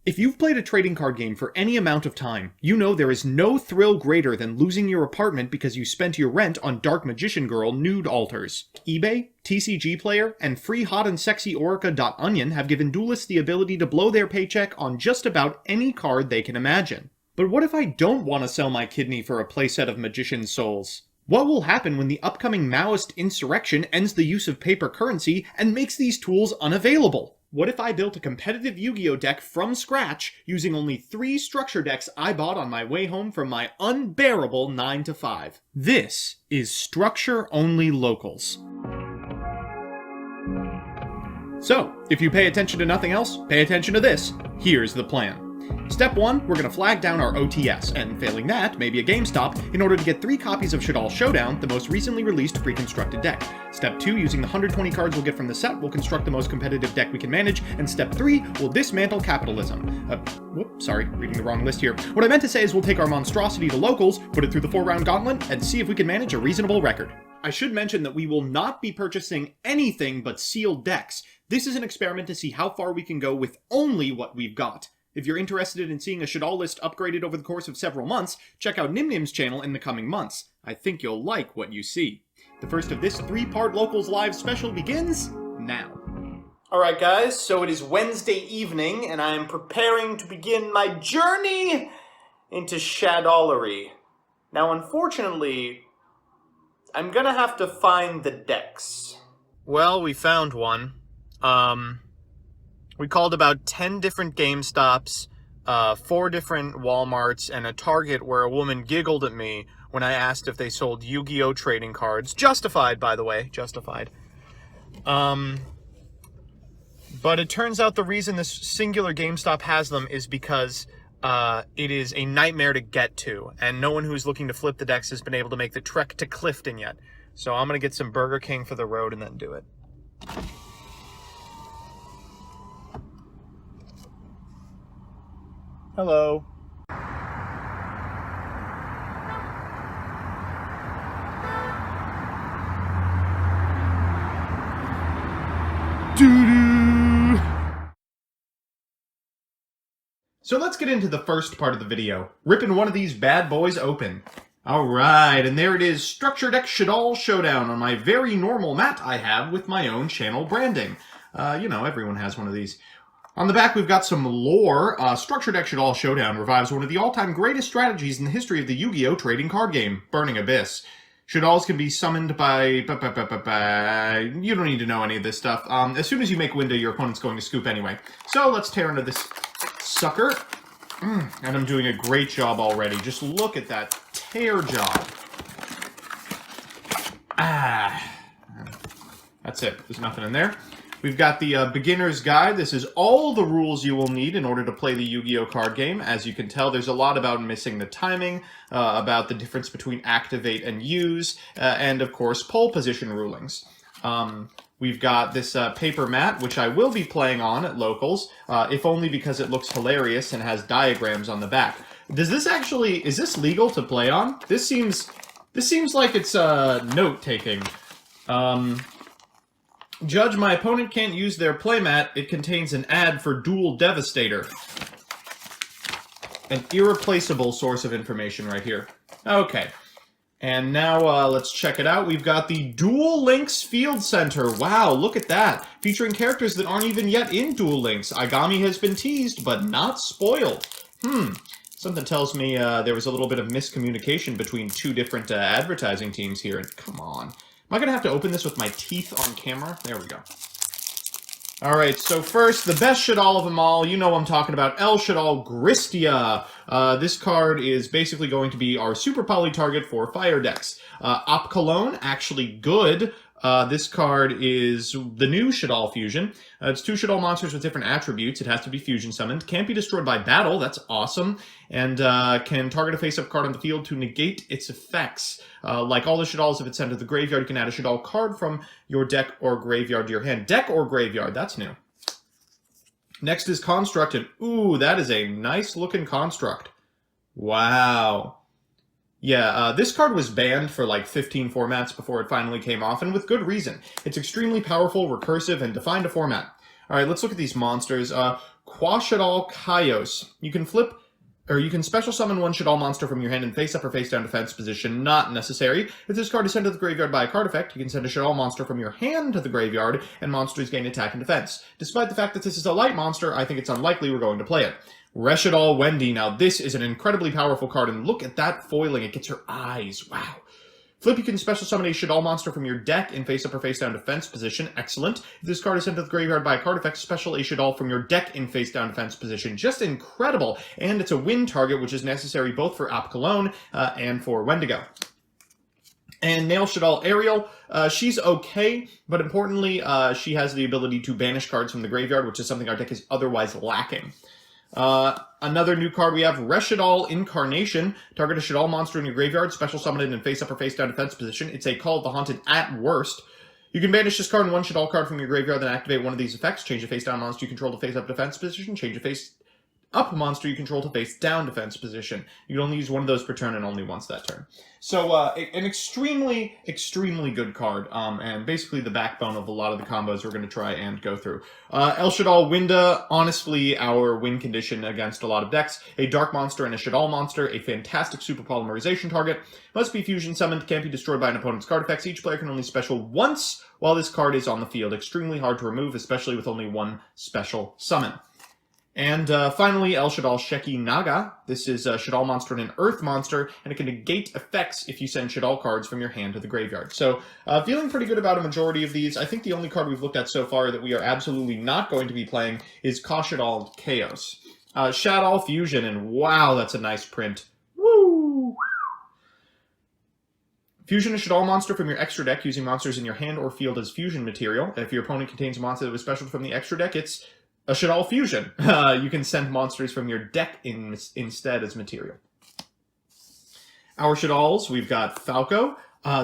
If you've played a trading card game for any amount of time, you know there is no thrill greater than losing your apartment because you spent your rent on Dark Magician Girl nude altars. eBay, TCG Player, and free hot and sexy Orica.onion have given duelists the ability to blow their paycheck on just about any card they can imagine. But what if I don't want to sell my kidney for a playset of Magician's Souls? What will happen when the upcoming Maoist insurrection ends the use of paper currency and makes these tools unavailable? What if I built a competitive Yu-Gi-Oh deck from scratch using only 3 structure decks I bought on my way home from my unbearable 9 to 5? This is Structure Only Locals. So, if you pay attention to nothing else, pay attention to this. Here's the plan. Step 1, we're going to flag down our OTS, and failing that, maybe a GameStop, in order to get 3 copies of Shaddoll Showdown, the most recently released pre-constructed deck. Step 2, using the 120 cards we'll get from the set, we'll construct the most competitive deck we can manage, and Step 3, we'll dismantle capitalism. Sorry, reading the wrong list here. What I meant to say is we'll take our monstrosity to locals, put it through the 4-round gauntlet, and see if we can manage a reasonable record. I should mention that we will not be purchasing anything but sealed decks. This is an experiment to see how far we can go with only what we've got. If you're interested in seeing a Shaddoll list upgraded over the course of several months, check out Nyhmnim's channel in the coming months. I think you'll like what you see. The first of this 3-part Locals Live special begins now. Alright guys, so it is Wednesday evening, and I am preparing to begin my journey into Shaddollery. Now unfortunately, I'm gonna have to find the decks. Well, we found one. We called about 10 different GameStops, 4 different Walmarts, and a Target where a woman giggled at me when I asked if they sold Yu-Gi-Oh trading cards. Justified, by the way. Justified. But it turns out the reason this singular GameStop has them is because it is a nightmare to get to, and no one who's looking to flip the decks has been able to make the trek to Clifton yet. So I'm going to get some Burger King for the road and then do it. Hello. Doo-doo. So let's get into the first part of the video, ripping one of these bad boys open. Alright, and there it is, Structure Deck Shaddoll Showdown on my very normal mat I have with my own channel branding. You know, everyone has one of these. On the back, we've got some lore. Structure Deck Shaddoll Showdown revives one of the all-time greatest strategies in the history of the Yu-Gi-Oh! Trading card game, Burning Abyss. Shaddolls can be summoned by... You don't need to know any of this stuff. As soon as you make window, your opponent's going to scoop anyway. So let's tear into this sucker. And I'm doing a great job already. Just look at that tear job. That's it. There's nothing in there. We've got the beginner's guide. This is all the rules you will need in order to play the Yu-Gi-Oh card game. As you can tell, there's a lot about missing the timing, about the difference between activate and use, and of course, pole position rulings. We've got this paper mat, which I will be playing on at Locals, if only because it looks hilarious and has diagrams on the back. Does this actually, is this legal to play on? This seems like it's note-taking. Judge, my opponent can't use their playmat. It contains an ad for Dual Devastator. An irreplaceable source of information right here. Okay. And now let's check it out. We've got the Duel Links Field Center. Wow, look at that. Featuring characters that aren't even yet in Duel Links. Agami has been teased, but not spoiled. Something tells me there was a little bit of miscommunication between 2 different advertising teams here. And come on. Am I going to have to open this with my teeth on camera? There we go. Alright, so first, the best Shaddoll of them all. You know what I'm talking about. El Shaddoll Gristia. This card is basically going to be our super poly target for fire decks. Op Cologne, actually good. This card is the new Shaddoll Fusion. It's 2 Shaddoll monsters with different attributes. It has to be fusion summoned. Can't be destroyed by battle. That's awesome. And can target a face-up card on the field to negate its effects. Like all the Shaddolls, if it's sent to the graveyard, you can add a Shaddoll card from your deck or graveyard to your hand. Deck or graveyard. That's new. Next is Construct, and ooh, that is a nice-looking Construct. Wow. Yeah, this card was banned for like 15 formats before it finally came off, and with good reason. It's extremely powerful, recursive, and defined a format. Alright, let's look at these monsters. Shaddoll Chaos. You can flip, or you can special summon one Shaddoll monster from your hand in face-up or face-down defense position. Not necessary. If this card is sent to the graveyard by a card effect, you can send a Shaddoll monster from your hand to the graveyard, and monsters gain attack and defense. Despite the fact that this is a light monster, I think it's unlikely we're going to play it. Shaddoll Wendy. Now, this is an incredibly powerful card, and look at that foiling. It gets her eyes. Wow. Flip, you can special summon a Shaddoll monster from your deck in face-up or face-down defense position. Excellent. If this card is sent to the graveyard by a card effect, special a Shaddoll from your deck in face-down defense position. Just incredible. And it's a win target, which is necessary both for Apkallone and for Wendigo. And Nail Shaddoll Ariel, she's okay, but importantly, she has the ability to banish cards from the graveyard, which is something our deck is otherwise lacking. Another new card we have, Shaddoll Incarnation. Target a Shaddoll monster in your graveyard, special summon it in face-up or face-down defense position. It's a Call of the Haunted at worst. You can banish this card and one Shaddoll card from your graveyard, then activate one of these effects. Change a face-down monster you control to face-up defense position. Change a face-up monster you control to face-down defense position. You can only use one of those per turn and only once that turn. So, an extremely, extremely good card, and basically the backbone of a lot of the combos we're going to try and go through. Shaddoll Winda, honestly, our win condition against a lot of decks. A Dark Monster and a Shaddoll Monster, a fantastic super polymerization target. Must be fusion summoned, can't be destroyed by an opponent's card effects. Each player can only special once while this card is on the field. Extremely hard to remove, especially with only one special summon. And finally, Shaddoll Sheki Naga. This is a Shaddoll monster and an Earth monster, and it can negate effects if you send Shaddoll cards from your hand to the graveyard. So, feeling pretty good about a majority of these. I think the only card we've looked at so far that we are absolutely not going to be playing is Shaddoll Chaos. Shaddoll Fusion, and wow, that's a nice print. Woo! Fusion a Shaddoll monster from your extra deck using monsters in your hand or field as fusion material. If your opponent contains a monster that was special from the extra deck, it's a Shaddoll Fusion. You can send monsters from your deck instead as material. Our Shaddolls, we've got Falco.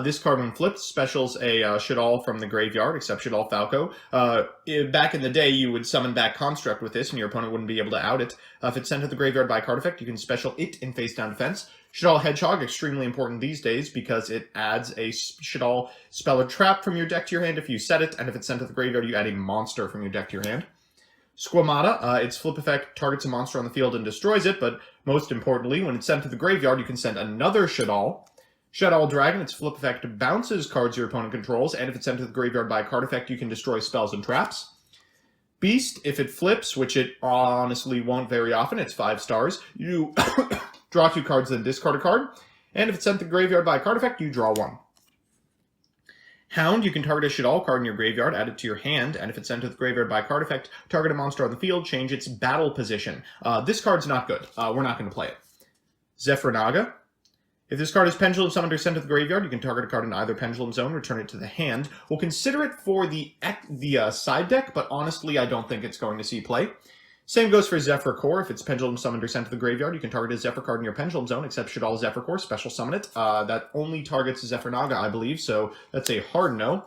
This card, when flipped, specials a Shaddoll from the graveyard, except Shaddoll Falco. Back in the day, you would summon back Construct with this, and your opponent wouldn't be able to out it. If it's sent to the graveyard by a card effect, you can special it in face-down defense. Shaddoll Hedgehog, extremely important these days, because it adds a Shaddoll spell or trap from your deck to your hand if you set it, and if it's sent to the graveyard, you add a monster from your deck to your hand. Squamata, its flip effect targets a monster on the field and destroys it, but most importantly, when it's sent to the graveyard, you can send another Shaddoll. Shaddoll Dragon, its flip effect bounces cards your opponent controls, and if it's sent to the graveyard by a card effect, you can destroy spells and traps. Beast, if it flips, which it honestly won't very often, it's 5 stars, you draw 2 cards, then discard a card, and if it's sent to the graveyard by a card effect, you draw 1. Hound, you can target a Shaddoll card in your graveyard, add it to your hand, and if it's sent to the graveyard by a card effect, target a monster on the field, change its battle position. This card's not good. We're not going to play it. Zephranaga. If this card is Pendulum Summoned or sent to the graveyard, you can target a card in either Pendulum Zone, return it to the hand. We'll consider it for the side deck, but honestly, I don't think it's going to see play. Same goes for Zephyr Core. If it's Pendulum Summoned or sent to the graveyard, you can target a Zephyr card in your Pendulum Zone, except Shaddoll Zephyr Core, special summon it. That only targets Zephranaga, I believe, so that's a hard no.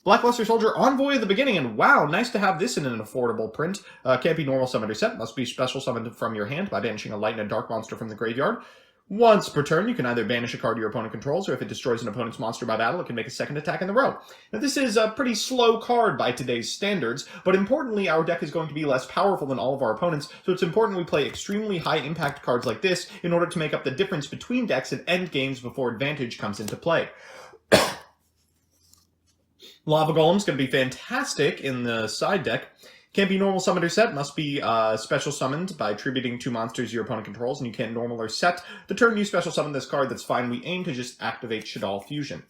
Blackluster Soldier, Envoy at the beginning, and wow, nice to have this in an affordable print. Can't be normal summoned or sent, must be special summoned from your hand by banishing a light and a dark monster from the graveyard. Once per turn, you can either banish a card your opponent controls, or if it destroys an opponent's monster by battle, it can make a second attack in a row. Now, this is a pretty slow card by today's standards, but importantly, our deck is going to be less powerful than all of our opponents, so it's important we play extremely high-impact cards like this in order to make up the difference between decks and end games before advantage comes into play. Lava Golem's going to be fantastic in the side deck. Can't be normal summoned or set, must be special summoned by attributing 2 monsters your opponent controls, and you can't normal or set. The turn you special summon this card, that's fine. We aim to just activate Shaddoll Fusion.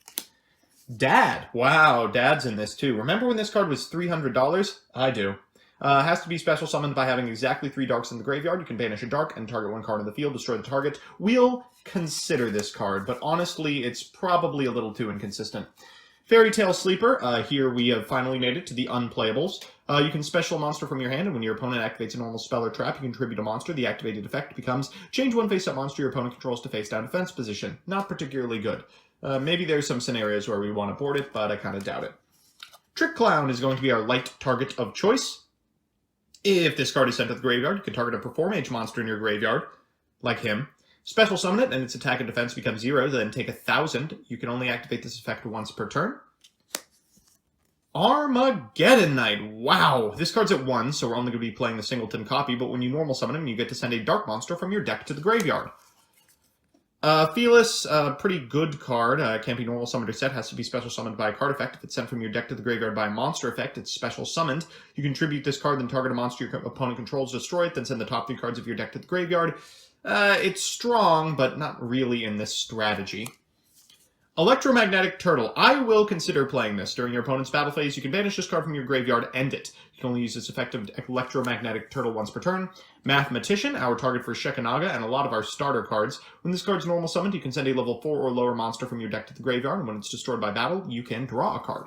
Dad. Wow, Dad's in this too. Remember when this card was $300? I do. Has to be special summoned by having exactly 3 darks in the graveyard. You can banish a dark and target 1 card in the field, destroy the target. We'll consider this card, but honestly, it's probably a little too inconsistent. Fairy Tale Sleeper, here we have finally made it to the unplayables. You can special a monster from your hand, and when your opponent activates a normal spell or trap, you can tribute a monster. The activated effect becomes change 1 face-up monster your opponent controls to face-down defense position. Not particularly good. Maybe there's some scenarios where we want to board it, but I kind of doubt it. Trick Clown is going to be our light target of choice. If this card is sent to the graveyard, you can target a Performage monster in your graveyard, like him. Special summon it, and its attack and defense becomes 0, then take 1,000. You can only activate this effect once per turn. Armageddon Knight. Wow. This card's at 1, so we're only going to be playing the singleton copy, but when you normal summon him, you get to send a dark monster from your deck to the graveyard. Felis, pretty good card. Can't be normal summoned or set, has to be special summoned by a card effect. If it's sent from your deck to the graveyard by a monster effect, it's special summoned. You contribute this card, then target a monster your opponent controls, destroy it, then send the top 3 cards of your deck to the graveyard. It's strong, but not really in this strategy. Electromagnetic Turtle. I will consider playing this. During your opponent's battle phase, you can banish this card from your graveyard, end it. You can only use this effect of Electromagnetic Turtle once per turn. Mathematician, our target for Shekanaga, and a lot of our starter cards. When this card's normal summoned, you can send a level 4 or lower monster from your deck to the graveyard, and when it's destroyed by battle, you can draw a card.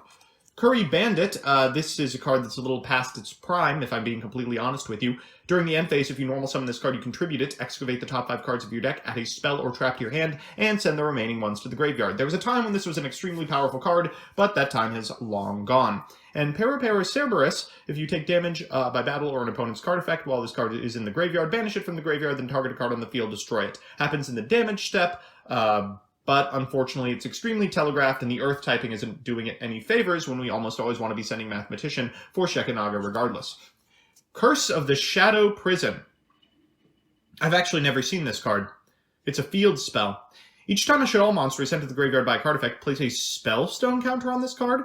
Curry Bandit, this is a card that's a little past its prime, if I'm being completely honest with you. During the end phase, if you normal summon this card, you contribute it, excavate the top 5 cards of your deck, add a spell or trap to your hand, and send the remaining ones to the graveyard. There was a time when this was an extremely powerful card, but that time has long gone. And Parapara Cerberus, if you take damage by battle or an opponent's card effect while this card is in the graveyard, banish it from the graveyard, then target a card on the field, destroy it. Happens in the damage step, but unfortunately it's extremely telegraphed, and the Earth typing isn't doing it any favors when we almost always want to be sending Mathematician for Shekanaga regardless. Curse of the Shadow Prison. I've actually never seen this card. It's a field spell. Each time a Shaddoll monster is sent to the graveyard by a card effect, place a Spellstone counter on this card.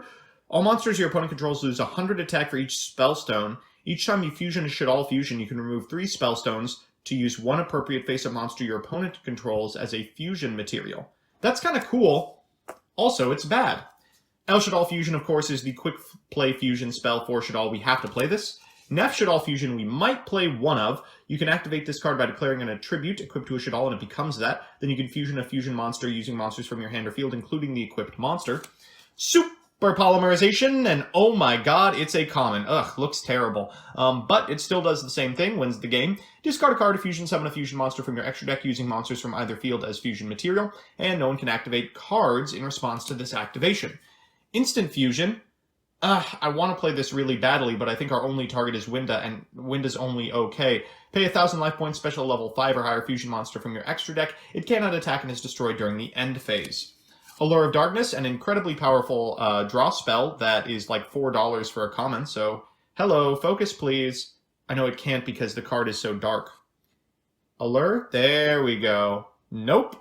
All monsters your opponent controls lose 100 attack for each Spellstone. Each time you fusion a Shaddoll Fusion, you can remove 3 Spellstones to use 1 appropriate face-up monster your opponent controls as a fusion material. That's kind of cool. Also, it's bad. El Shaddoll Fusion, of course, is the quick play fusion spell for Shaddoll. We have to play this. Nef Shaddoll Fusion we might play one of. You can activate this card by declaring an attribute equipped to a Shaddoll, and it becomes that. Then you can fusion a fusion monster using monsters from your hand or field, including the equipped monster. Super Polymerization, and oh my god, it's a common. Ugh, looks terrible. But it still does the same thing, wins the game. Discard a card to fusion summon a fusion monster from your extra deck using monsters from either field as fusion material, and no one can activate cards in response to this activation. Instant Fusion. I want to play this really badly, but I think our only target is Winda, and Winda's only okay. Pay 1,000 life points, special level 5 or higher fusion monster from your extra deck. It cannot attack and is destroyed during the end phase. Allure of Darkness, an incredibly powerful draw spell that is like $4 for a common, so hello, focus please. I know it can't because the card is so dark. Allure, there we go. Nope.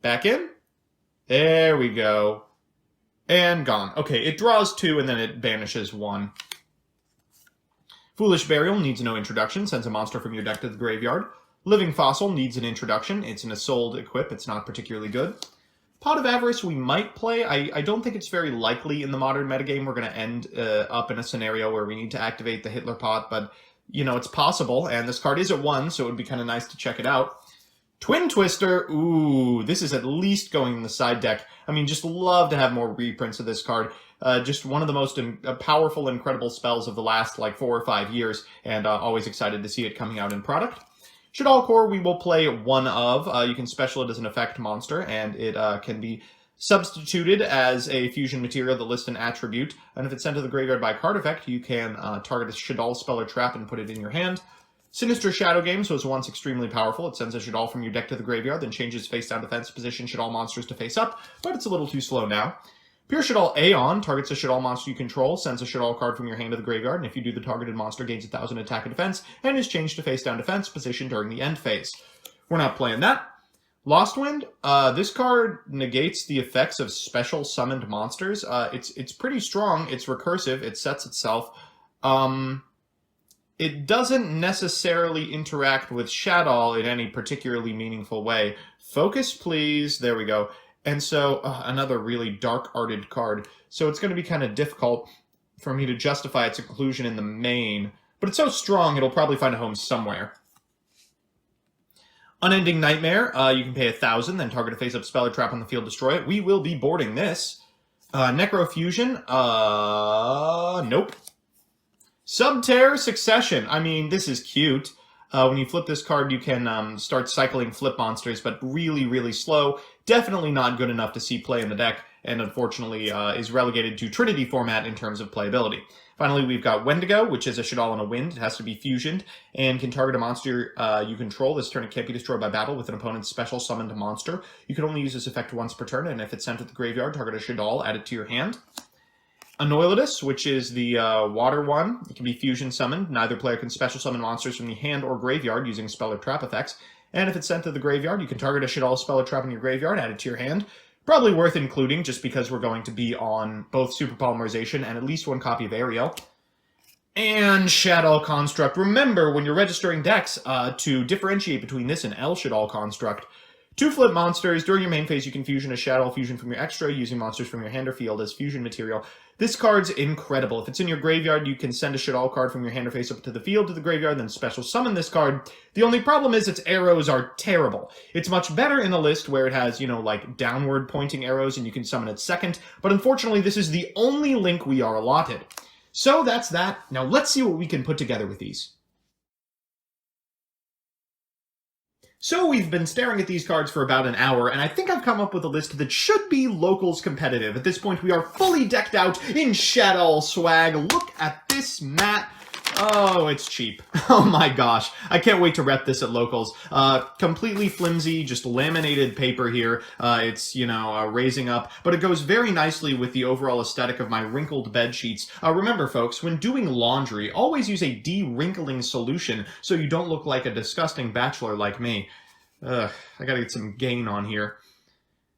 Back in. There we go. And gone. Okay, it draws 2 and then it banishes 1. Foolish Burial needs no introduction, sends a monster from your deck to the graveyard. Living Fossil needs an introduction. It's an Isolde equip, it's not particularly good. Pot of Avarice we might play. I don't think it's very likely in the modern metagame we're going to end up in a scenario where we need to activate the Hitler pot, but, you know, it's possible, and this card is at 1, so it would be kind of nice to check it out. Twin Twister, ooh, this is at least going in the side deck. I mean, just love to have more reprints of this card. Just one of the most powerful, incredible spells of the last, like, 4 or 5 years, and always excited to see it coming out in product. Shaddoll Core we will play one of. You can special it as an effect monster, and it can be substituted as a fusion material that lists an attribute. And if it's sent to the graveyard by card effect, you can target a Shaddoll spell or trap and put it in your hand. Sinister Shadow Games was once extremely powerful. It sends a Shaddoll from your deck to the graveyard, then changes face-down defense position Shaddoll monsters to face-up, but it's a little too slow now. Pure Shaddoll Aeon targets a Shaddoll monster you control, sends a Shaddoll card from your hand to the graveyard, and if you do, the targeted monster gains 1,000 attack and defense, and is changed to face-down defense position during the end phase. We're not playing that. Lost Wind, this card negates the effects of special summoned monsters. It's pretty strong, it's recursive, it sets itself. It doesn't necessarily interact with Shaddoll in any particularly meaningful way. Focus, please. There we go. And so, another really dark-arted card. So it's going to be kind of difficult for me to justify its inclusion in the main. But it's so strong, it'll probably find a home somewhere. Unending Nightmare. You can pay 1,000, then target a face-up spell or trap on the field, destroy it. We will be boarding this. Necrofusion. Nope. Subterror Succession. I mean, this is cute. When you flip this card, you can start cycling flip monsters, but really, really slow. Definitely not good enough to see play in the deck, and unfortunately is relegated to Trinity format in terms of playability. Finally, we've got Wendigo, which is a Shaddoll and a Wind. It has to be fusioned, and can target a monster you control. This turn it can't be destroyed by battle with an opponent's special summoned monster. You can only use this effect once per turn, and if it's sent to the graveyard, target a Shaddoll, add it to your hand. Anoilidus, which is the water one. It can be fusion summoned. Neither player can special summon monsters from the hand or graveyard using spell or trap effects. And if it's sent to the graveyard, you can target a Shaddoll spell or trap in your graveyard, add it to your hand. Probably worth including, just because we're going to be on both Super Polymerization and at least one copy of Ariel. And Shaddoll Construct. Remember, when you're registering decks, to differentiate between this and El Shaddoll Construct, 2 flip monsters. During your main phase, you can fusion a Shaddoll Fusion from your extra, using monsters from your hand or field as fusion material. This card's incredible. If it's in your graveyard, you can send a Shaddoll card from your hand or face up to the field to the graveyard, then special summon this card. The only problem is its arrows are terrible. It's much better in the list where it has, like downward pointing arrows and you can summon it second, but unfortunately this is the only link we are allotted. So that's that. Now let's see what we can put together with these. So we've been staring at these cards for about an hour, and I think I've come up with a list that should be locals competitive. At this point, we are fully decked out in Shaddoll swag. Look at this mat. Oh, it's cheap. Oh my gosh. I can't wait to rep this at locals. Completely flimsy, just laminated paper here. It's, raising up, but it goes very nicely with the overall aesthetic of my wrinkled bed sheets. Remember, folks, when doing laundry, always use a de-wrinkling solution so you don't look like a disgusting bachelor like me. I gotta get some gain on here.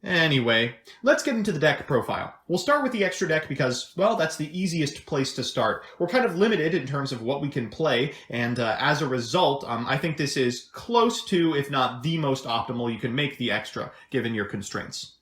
Anyway, let's get into the deck profile. We'll start with the extra deck because, well, that's the easiest place to start. We're kind of limited in terms of what we can play, and as a result, I think this is close to, if not the most optimal you can make the extra, given your constraints.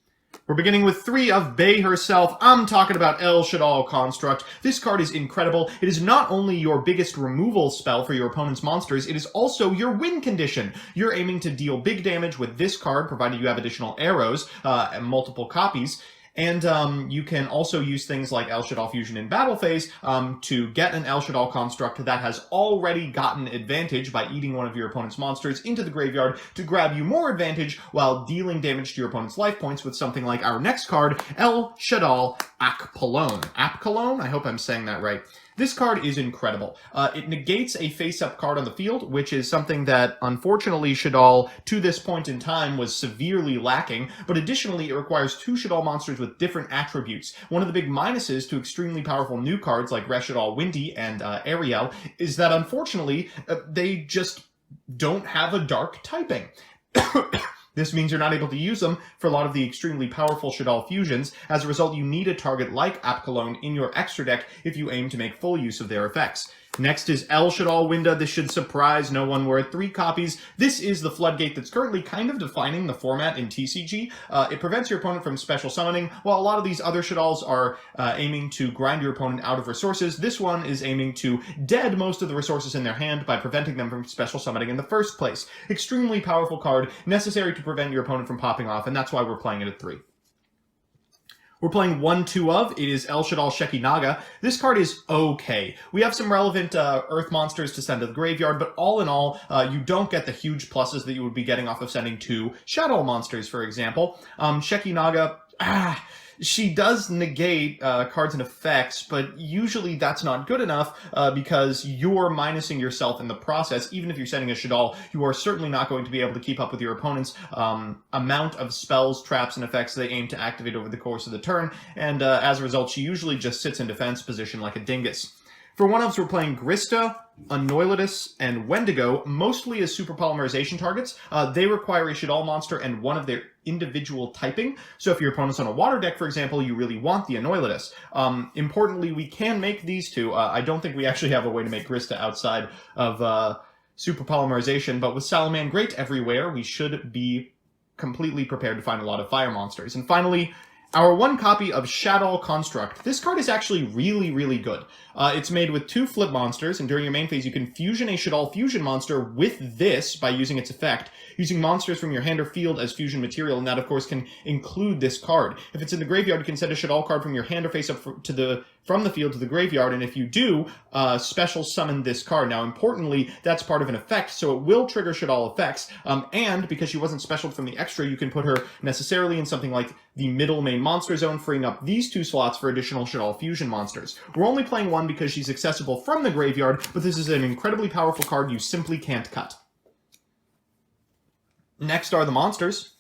We're beginning with 3 of Bay herself. I'm talking about El Shaddoll Construct. This card is incredible. It is not only your biggest removal spell for your opponent's monsters, it is also your win condition. You're aiming to deal big damage with this card, provided you have additional arrows, and multiple copies. And you can also use things like El Shaddoll Fusion in battle phase to get an El Shaddoll Construct that has already gotten advantage by eating one of your opponent's monsters into the graveyard to grab you more advantage while dealing damage to your opponent's life points with something like our next card, El Shaddoll Akpolone. Apcolone? I hope I'm saying that right. This card is incredible. It negates a face-up card on the field, which is something that, unfortunately, Shaddoll, to this point in time, was severely lacking, but additionally, it requires 2 Shaddoll monsters with different attributes. One of the big minuses to extremely powerful new cards like Shaddoll Windy and Ariel is that, unfortunately, they just don't have a dark typing. This means you're not able to use them for a lot of the extremely powerful Shaddoll fusions. As a result, you need a target like Apcolone in your extra deck if you aim to make full use of their effects. Next is El Shaddoll Winda. This should surprise no one. We're at 3 copies. This is the floodgate that's currently kind of defining the format in TCG. It prevents your opponent from special summoning, while a lot of these other Shaddolls are aiming to grind your opponent out of resources. This one is aiming to dead most of the resources in their hand by preventing them from special summoning in the first place. Extremely powerful card, necessary to prevent your opponent from popping off, and that's why we're playing it at 3. We're playing 1/2 of. It is El Shaddoll Shekinaga. This card is okay. We have some relevant Earth monsters to send to the graveyard, but all in all, you don't get the huge pluses that you would be getting off of sending 2 Shaddoll monsters, for example. Shekinaga, she does negate cards and effects, but usually that's not good enough because you're minusing yourself in the process. Even if you're sending a Shaddoll, you are certainly not going to be able to keep up with your opponent's amount of spells, traps, and effects they aim to activate over the course of the turn, and as a result, she usually just sits in defense position like a dingus. For 1-ofs, we're playing Grista, Anoilidus, and Wendigo, mostly as super polymerization targets. They require a Shaddoll monster and one of their individual typing. So if your opponent's on a water deck, for example, you really want the Anoilidus. Importantly, we can make these 2. I don't think we actually have a way to make Grista outside of super polymerization, but with Salamangreat everywhere, we should be completely prepared to find a lot of fire monsters. And finally, our 1 copy of Shaddoll Construct. This card is actually really, really good. It's made with 2 flip monsters, and during your main phase, you can fusion a Shaddoll Fusion monster with this by using its effect, using monsters from your hand or field as fusion material, and that, of course, can include this card. If it's in the graveyard, you can send a Shaddoll card from your hand or face up from the field to the graveyard, and if you do, special summon this card. Now, importantly, that's part of an effect, so it will trigger Shaddoll effects, and because she wasn't special from the extra, you can put her necessarily in something like the middle main monster zone, freeing up these 2 slots for additional Shaddoll Fusion monsters. We're only playing 1 because she's accessible from the graveyard, but this is an incredibly powerful card you simply can't cut. Next are the monsters.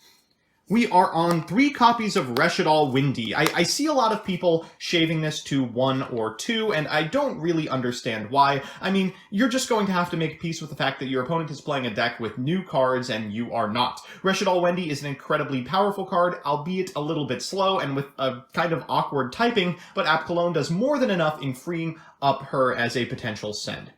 We are on 3 copies of Shaddoll Windy. I see a lot of people shaving this to 1 or 2, and I don't really understand why. I mean, you're just going to have to make peace with the fact that your opponent is playing a deck with new cards and you are not. Shaddoll Windy is an incredibly powerful card, albeit a little bit slow and with a kind of awkward typing, but Apkallone does more than enough in freeing up her as a potential send.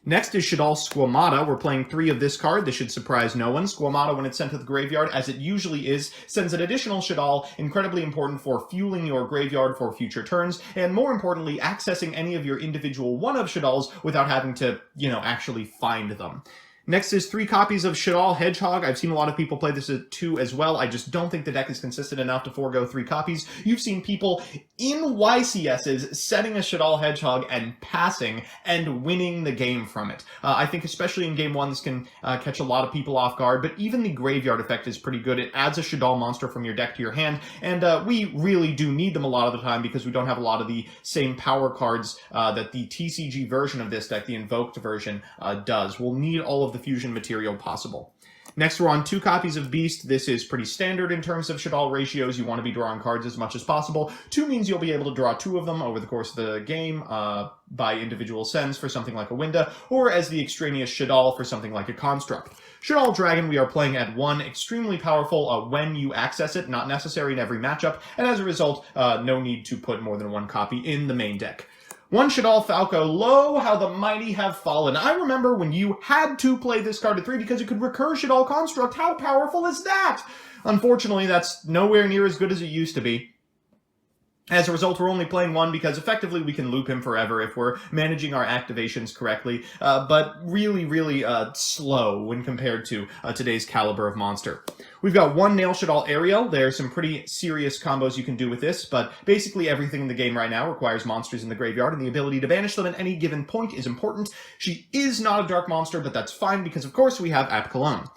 Next is Shaddoll Squamata. We're playing 3 of this card. This should surprise no one. Squamata, when it's sent to the graveyard, as it usually is, sends an additional Shaddoll, incredibly important for fueling your graveyard for future turns, and more importantly, accessing any of your individual one-of Shaddolls without having to, actually find them. Next is 3 copies of Shaddoll Hedgehog. I've seen a lot of people play this at 2 as well. I just don't think the deck is consistent enough to forego 3 copies. You've seen people in YCSs setting a Shaddoll Hedgehog and passing and winning the game from it. I think especially in Game 1 this can catch a lot of people off guard, but even the graveyard effect is pretty good. It adds a Shaddoll monster from your deck to your hand, and we really do need them a lot of the time because we don't have a lot of the same power cards that the TCG version of this deck, the Invoked version, does. We'll need all of the fusion material possible. Next, we're on 2 copies of Beast. This is pretty standard in terms of Shaddoll ratios. You want to be drawing cards as much as possible. 2 means you'll be able to draw 2 of them over the course of the game by individual sends for something like a Winda, or as the extraneous Shaddoll for something like a Construct. Shaddoll Dragon we are playing at 1, extremely powerful when you access it, not necessary in every matchup, and as a result, no need to put more than 1 copy in the main deck. 1 Shaddoll Falco, lo, how the mighty have fallen. I remember when you had to play this card at 3 because you could recur Shaddoll Construct. How powerful is that? Unfortunately, that's nowhere near as good as it used to be. As a result, we're only playing 1 because effectively we can loop him forever if we're managing our activations correctly, but really slow when compared to today's caliber of monster. We've got 1 Nail Shaddoll Ariel. There's some pretty serious combos you can do with this, but basically everything in the game right now requires monsters in the graveyard, and the ability to banish them at any given point is important. She is not a dark monster, but that's fine because, of course, we have Apkallone.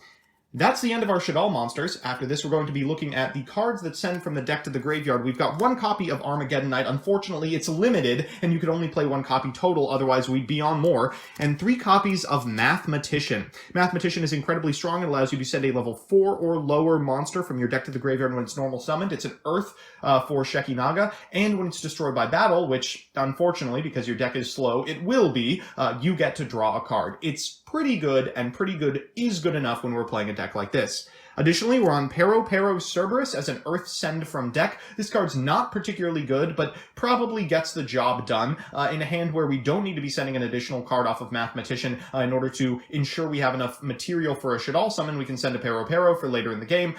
That's the end of our Shaddoll monsters. After this, we're going to be looking at the cards that send from the deck to the graveyard. We've got 1 copy of Armageddon Knight. Unfortunately, it's limited, and you could only play 1 copy total, otherwise we'd be on more. And 3 copies of Mathematician. Mathematician is incredibly strong. It allows you to send a level 4 or lower monster from your deck to the graveyard when it's normal summoned. It's an Earth for Shekinaga, and when it's destroyed by battle, which, unfortunately, because your deck is slow, it will be, you get to draw a card. It's pretty good, and pretty good is good enough when we're playing a deck like this. Additionally, we're on Pero Cerberus as an Earth Send from deck. This card's not particularly good, but probably gets the job done in a hand where we don't need to be sending an additional card off of Mathematician in order to ensure we have enough material for a Shaddoll summon. We can send a Pero for later in the game.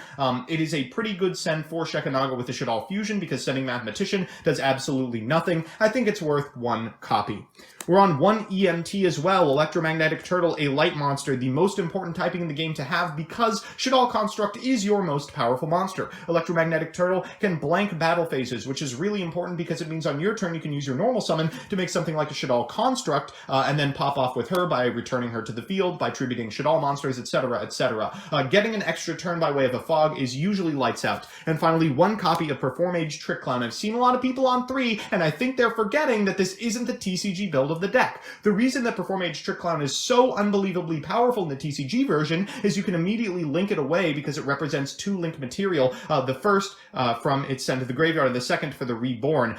It is a pretty good send for Shekinaga with the Shaddoll Fusion because sending Mathematician does absolutely nothing. I think it's worth 1 copy. We're on 1 EMT as well, Electromagnetic Turtle, a light monster, the most important typing in the game to have because Shaddoll Construct is your most powerful monster. Electromagnetic Turtle can blank battle phases, which is really important because it means on your turn you can use your normal summon to make something like a Shaddoll Construct and then pop off with her by returning her to the field, by tributing Shaddoll monsters, etc., etc. Getting an extra turn by way of a fog is usually lights out. And finally, 1 copy of Perform Age Trick Clown. I've seen a lot of people on 3, and I think they're forgetting that this isn't the TCG build of the deck. The reason that Perform Age Trick Clown is so unbelievably powerful in the TCG version is you can immediately link it away because it represents 2 link material. The first from its send to the graveyard, and the second for the Reborn.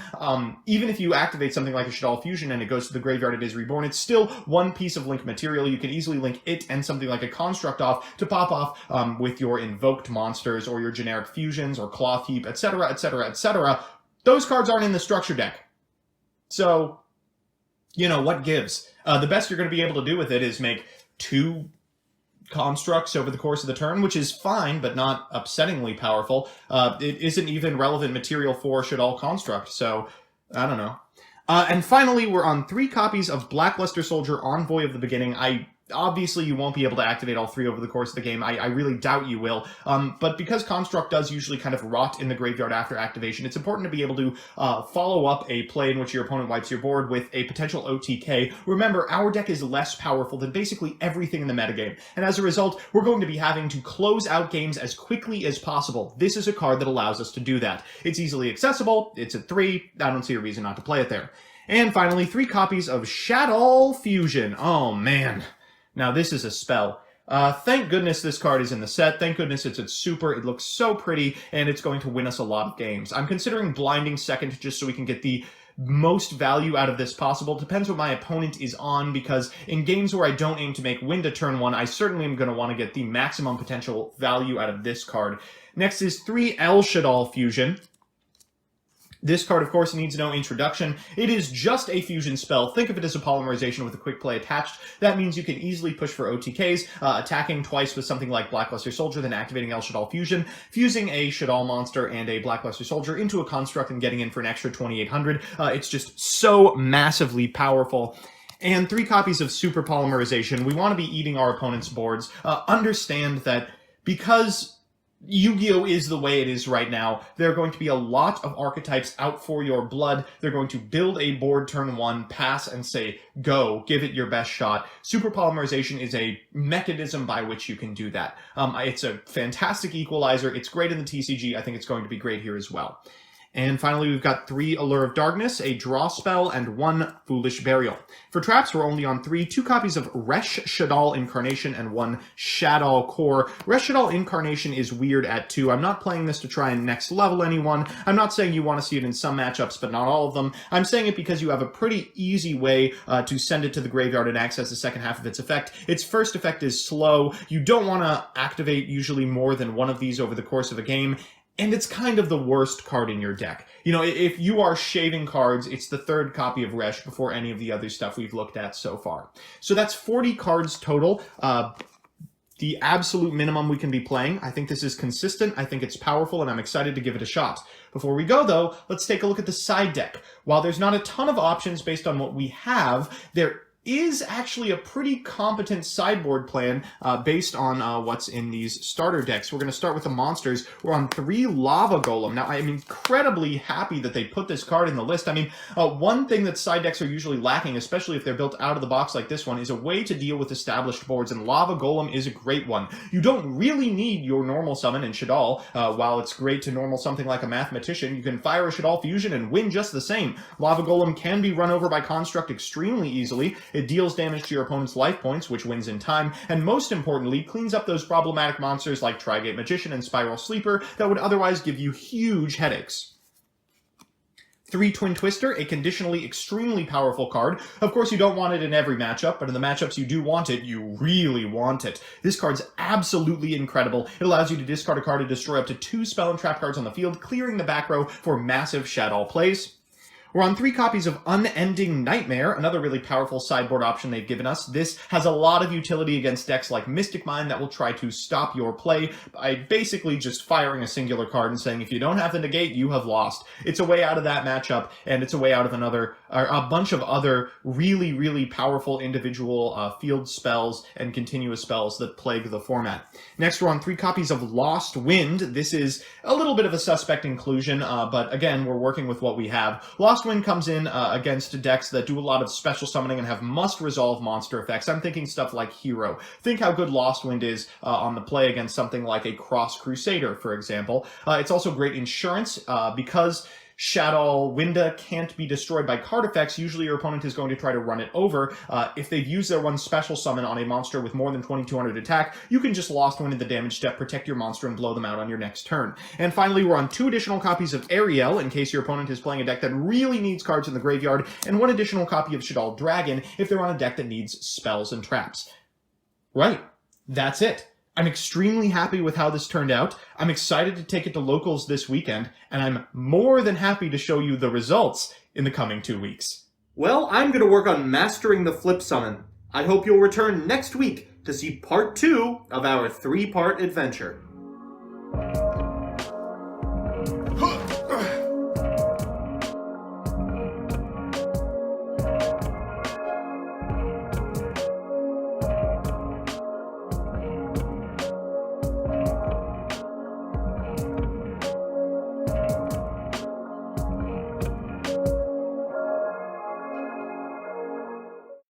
Even if you activate something like a Shaddoll Fusion and it goes to the graveyard, it is Reborn, it's still 1 piece of link material. You can easily link it and something like a Construct off to pop off with your invoked monsters or your generic fusions or Cloth Heap, etc., etc., etc. Those cards aren't in the structure deck. So, what gives? The best you're going to be able to do with it is make 2 constructs over the course of the turn, which is fine, but not upsettingly powerful. It isn't even relevant material for Shaddoll Construct, so I don't know. And finally, we're on 3 copies of Blackluster Soldier, Envoy of the Beginning. Obviously, you won't be able to activate all 3 over the course of the game. I really doubt you will. But because Construct does usually kind of rot in the graveyard after activation, it's important to be able to follow up a play in which your opponent wipes your board with a potential OTK. Remember, our deck is less powerful than basically everything in the metagame. And as a result, we're going to be having to close out games as quickly as possible. This is a card that allows us to do that. It's easily accessible. It's at 3. I don't see a reason not to play it there. And finally, 3 copies of Shaddoll Fusion. Oh, man. Now, this is a spell. Thank goodness this card is in the set. Thank goodness it's at Super. It looks so pretty, and it's going to win us a lot of games. I'm considering blinding second just so we can get the most value out of this possible. Depends what my opponent is on, because in games where I don't aim to make Wind a turn 1, I certainly am going to want to get the maximum potential value out of this card. Next is 3L Shaddoll Fusion. This card, of course, needs no introduction. It is just a fusion spell. Think of it as a polymerization with a quick play attached. That means you can easily push for OTKs, attacking twice with something like Blackluster Soldier, then activating L Shaddoll Fusion, fusing a Shaddoll monster and a Blackluster Soldier into a construct and getting in for an extra 2,800. It's just so massively powerful. And 3 copies of Super Polymerization. We want to be eating our opponent's boards. Understand that because Yu-Gi-Oh! Is the way it is right now, there are going to be a lot of archetypes out for your blood. They're going to build a board turn 1, pass, and say, go, give it your best shot. Super Polymerization is a mechanism by which you can do that. It's a fantastic equalizer. It's great in the TCG. I think it's going to be great here as well. And finally, we've got 3 Allure of Darkness, a Draw Spell, and 1 Foolish Burial. For traps, we're only on 3, 2 copies of Resh Shaddoll Incarnation and 1 Shaddoll Core. Resh Shaddoll Incarnation is weird at 2. I'm not playing this to try and next level anyone. I'm not saying you want to see it in some matchups, but not all of them. I'm saying it because you have a pretty easy way to send it to the graveyard and access the second half of its effect. Its first effect is slow. You don't want to activate usually more than 1 of these over the course of a game. And it's kind of the worst card in your deck. You know, if you are shaving cards, it's the 3rd copy of Resh before any of the other stuff we've looked at so far. So that's 40 cards total. The absolute minimum we can be playing. I think this is consistent. I think it's powerful, and I'm excited to give it a shot. Before we go, though, let's take a look at the side deck. While there's not a ton of options based on what we have, there is actually a pretty competent sideboard plan based on what's in these starter decks. We're going to start with the monsters. We're on 3 Lava Golem. Now, I'm incredibly happy that they put this card in the list. I mean, one thing that side decks are usually lacking, especially if they're built out of the box like this one, is a way to deal with established boards, and Lava Golem is a great one. You don't really need your normal summon in Shaddoll. While it's great to normal something like a Mathematician, you can fire a Shaddoll Fusion and win just the same. Lava Golem can be run over by Construct extremely easily. It deals damage to your opponent's life points, which wins in time, and most importantly, cleans up those problematic monsters like Trigate Magician and Spiral Sleeper that would otherwise give you huge headaches. 3 Twin Twister, a conditionally extremely powerful card. Of course, you don't want it in every matchup, but in the matchups you do want it, you really want it. This card's absolutely incredible. It allows you to discard a card to destroy up to 2 spell and trap cards on the field, clearing the back row for massive Shaddoll plays. We're on 3 copies of Unending Nightmare, another really powerful sideboard option they've given us. This has a lot of utility against decks like Mystic Mine that will try to stop your play by basically just firing a singular card and saying, if you don't have the negate, you have lost. It's a way out of that matchup, and it's a way out of a bunch of other really, really powerful individual field spells and continuous spells that plague the format. Next, we're on 3 copies of Lost Wind. This is a little bit of a suspect inclusion, but again, we're working with what we have. Lost Wind comes in against decks that do a lot of special summoning and have must-resolve monster effects. I'm thinking stuff like Hero. Think how good Lost Wind is on the play against something like a Cross Crusader, for example. It's also great insurance because Shaddoll Winda can't be destroyed by card effects. Usually your opponent is going to try to run it over. If they've used their 1 special summon on a monster with more than 2200 attack, you can just Lost Wind in the damage step, protect your monster, and blow them out on your next turn. And finally, we're on 2 additional copies of Ariel, in case your opponent is playing a deck that really needs cards in the graveyard, and 1 additional copy of Shaddoll Dragon if they're on a deck that needs spells and traps. Right. That's it. I'm extremely happy with how this turned out. I'm excited to take it to locals this weekend, and I'm more than happy to show you the results in the coming 2 weeks. Well, I'm going to work on mastering the flip summon. I hope you'll return next week to see part 2 of our 3-part adventure.